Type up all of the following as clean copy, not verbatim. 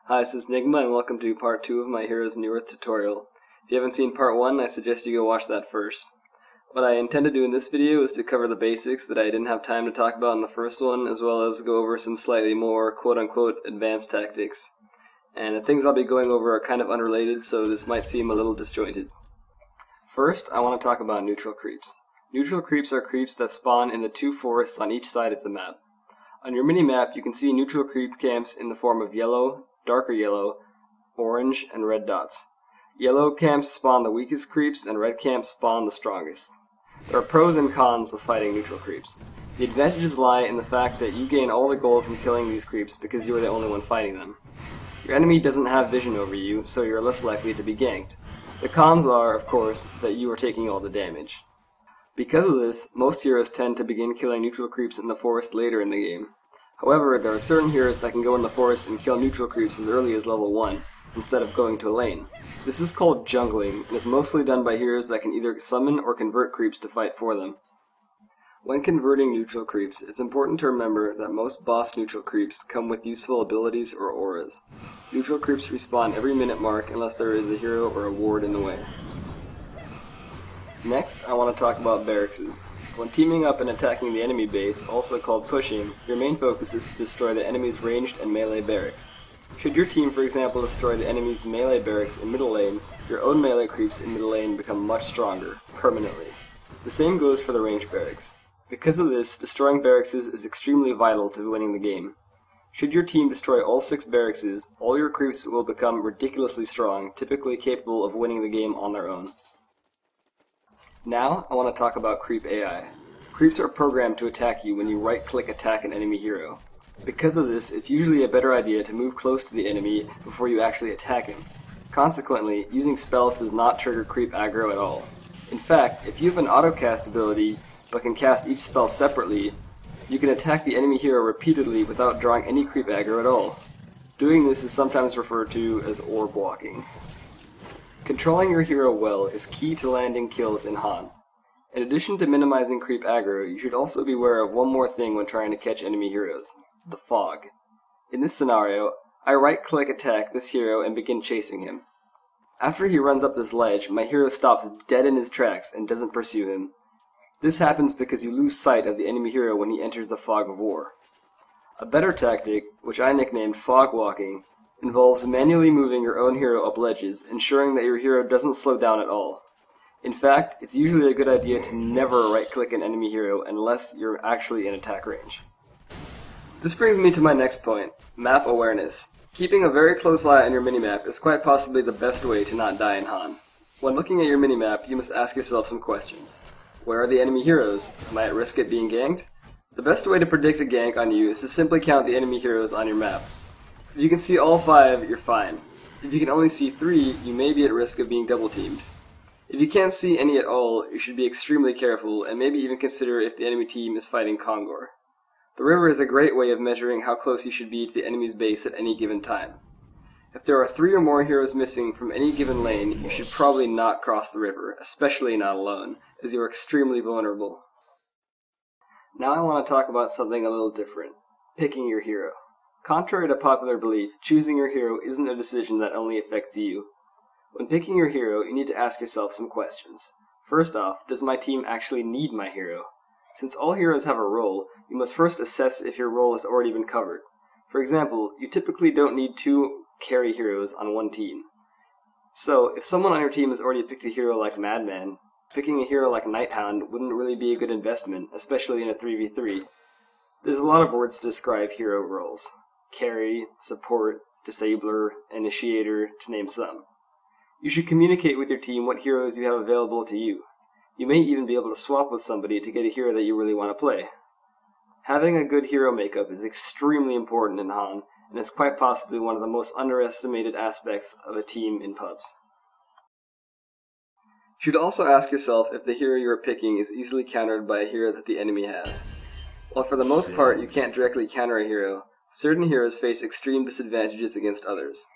Hi, this is Nigma, and welcome to part 2 of my Heroes Newerth tutorial. If you haven't seen part 1, I suggest you go watch that first. What I intend to do in this video is to cover the basics that I didn't have time to talk about in the first one, as well as go over some slightly more quote-unquote advanced tactics. And the things I'll be going over are kind of unrelated, so this might seem a little disjointed. First, I want to talk about neutral creeps. Neutral creeps are creeps that spawn in the two forests on each side of the map. On your mini-map, you can see neutral creep camps in the form of yellow, darker yellow, orange, and red dots. Yellow camps spawn the weakest creeps, and red camps spawn the strongest. There are pros and cons of fighting neutral creeps. The advantages lie in the fact that you gain all the gold from killing these creeps because you are the only one fighting them. Your enemy doesn't have vision over you, so you are less likely to be ganked. The cons are, of course, that you are taking all the damage. Because of this, most heroes tend to begin killing neutral creeps in the forest later in the game. However, there are certain heroes that can go in the forest and kill neutral creeps as early as level 1, instead of going to a lane. This is called jungling, and is mostly done by heroes that can either summon or convert creeps to fight for them. When converting neutral creeps, it's important to remember that most boss neutral creeps come with useful abilities or auras. Neutral creeps respawn every minute mark unless there is a hero or a ward in the way. Next, I want to talk about barracks. When teaming up and attacking the enemy base, also called pushing, your main focus is to destroy the enemy's ranged and melee barracks. Should your team, for example, destroy the enemy's melee barracks in middle lane, your own melee creeps in middle lane become much stronger, permanently. The same goes for the ranged barracks. Because of this, destroying barracks is extremely vital to winning the game. Should your team destroy all 6 barracks, all your creeps will become ridiculously strong, typically capable of winning the game on their own. Now, I want to talk about creep AI. Creeps are programmed to attack you when you right-click attack an enemy hero. Because of this, it's usually a better idea to move close to the enemy before you actually attack him. Consequently, using spells does not trigger creep aggro at all. In fact, if you have an auto-cast ability, but can cast each spell separately, you can attack the enemy hero repeatedly without drawing any creep aggro at all. Doing this is sometimes referred to as orb walking. Controlling your hero well is key to landing kills in Han. In addition to minimizing creep aggro, you should also be aware of one more thing when trying to catch enemy heroes: the fog. In this scenario, I right-click attack this hero and begin chasing him. After he runs up this ledge, my hero stops dead in his tracks and doesn't pursue him. This happens because you lose sight of the enemy hero when he enters the fog of war. A better tactic, which I nicknamed fog walking, involves manually moving your own hero up ledges, ensuring that your hero doesn't slow down at all. In fact, it's usually a good idea to never right-click an enemy hero unless you're actually in attack range. This brings me to my next point, map awareness. Keeping a very close eye on your minimap is quite possibly the best way to not die in Han. When looking at your minimap, you must ask yourself some questions. Where are the enemy heroes? Am I at risk of being ganked? The best way to predict a gank on you is to simply count the enemy heroes on your map. If you can see all 5, you're fine. If you can only see 3, you may be at risk of being double-teamed. If you can't see any at all, you should be extremely careful, and maybe even consider if the enemy team is fighting Kongor. The river is a great way of measuring how close you should be to the enemy's base at any given time. If there are 3 or more heroes missing from any given lane, you should probably not cross the river, especially not alone, as you are extremely vulnerable. Now I want to talk about something a little different: picking your hero. Contrary to popular belief, choosing your hero isn't a decision that only affects you. When picking your hero, you need to ask yourself some questions. First off, does my team actually need my hero? Since all heroes have a role, you must first assess if your role has already been covered. For example, you typically don't need 2 carry heroes on one team. So, if someone on your team has already picked a hero like Madman, picking a hero like Nighthound wouldn't really be a good investment, especially in a 3v3. There's a lot of words to describe hero roles: carry, support, disabler, initiator, to name some. You should communicate with your team what heroes you have available to you. You may even be able to swap with somebody to get a hero that you really want to play. Having a good hero makeup is extremely important in Han, and is quite possibly one of the most underestimated aspects of a team in pubs. You should also ask yourself if the hero you are picking is easily countered by a hero that the enemy has. While for the most part you can't directly counter a hero, certain heroes face extreme disadvantages against others.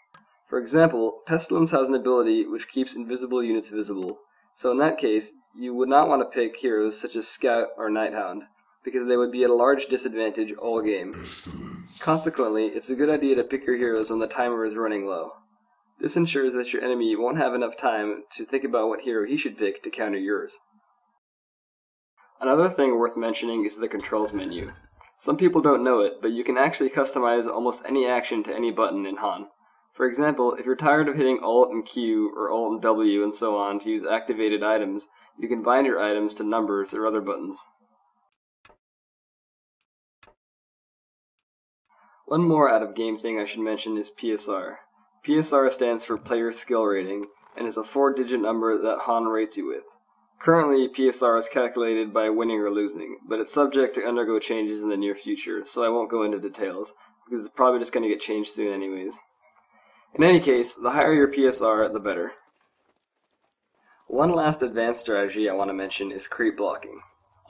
For example, Pestilence has an ability which keeps invisible units visible, so in that case, you would not want to pick heroes such as Scout or Nighthound. because they would be at a large disadvantage all game. Consequently, it's a good idea to pick your heroes when the timer is running low. This ensures that your enemy won't have enough time to think about what hero he should pick to counter yours. Another thing worth mentioning is the controls menu. Some people don't know it, but you can actually customize almost any action to any button in Han. For example, if you're tired of hitting Alt and Q or Alt and W and so on to use activated items, you can bind your items to numbers or other buttons. One more out-of-game thing I should mention is PSR. PSR stands for Player Skill Rating, and is a 4-digit number that Han rates you with. Currently, PSR is calculated by winning or losing, but it's subject to undergo changes in the near future, so I won't go into details, because it's probably just going to get changed soon anyways. In any case, the higher your PSR, the better. One last advanced strategy I want to mention is creep blocking.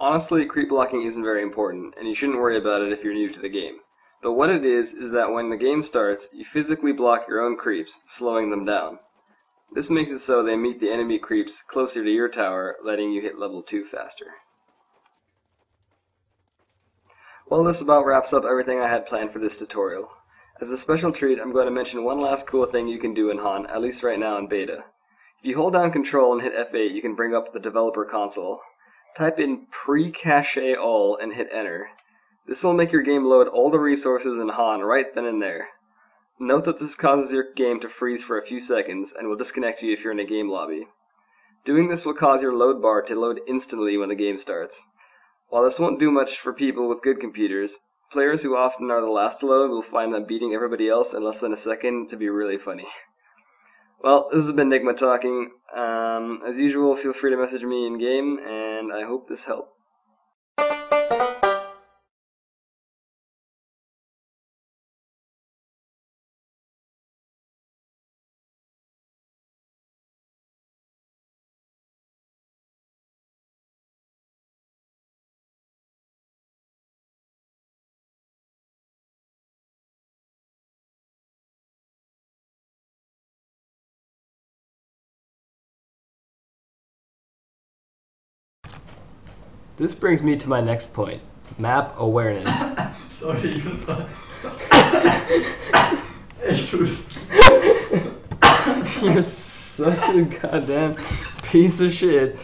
Honestly, creep blocking isn't very important, and you shouldn't worry about it if you're new to the game. But what it is that when the game starts, you physically block your own creeps, slowing them down. This makes it so they meet the enemy creeps closer to your tower, letting you hit level 2 faster. Well, this about wraps up everything I had planned for this tutorial. As a special treat, I'm going to mention one last cool thing you can do in Han, at least right now in beta. If you hold down Control and hit F8, you can bring up the developer console. Type in pre-cache all and hit enter. This will make your game load all the resources in Han right then and there. Note that this causes your game to freeze for a few seconds and will disconnect you if you're in a game lobby. Doing this will cause your load bar to load instantly when the game starts. While this won't do much for people with good computers, players who often are the last to load will find that beating everybody else in less than a second to be really funny. Well, this has been Nigma talking. As usual, feel free to message me in-game, and I hope this helped. This brings me to my next point, map awareness. Sorry, You're such a goddamn piece of shit.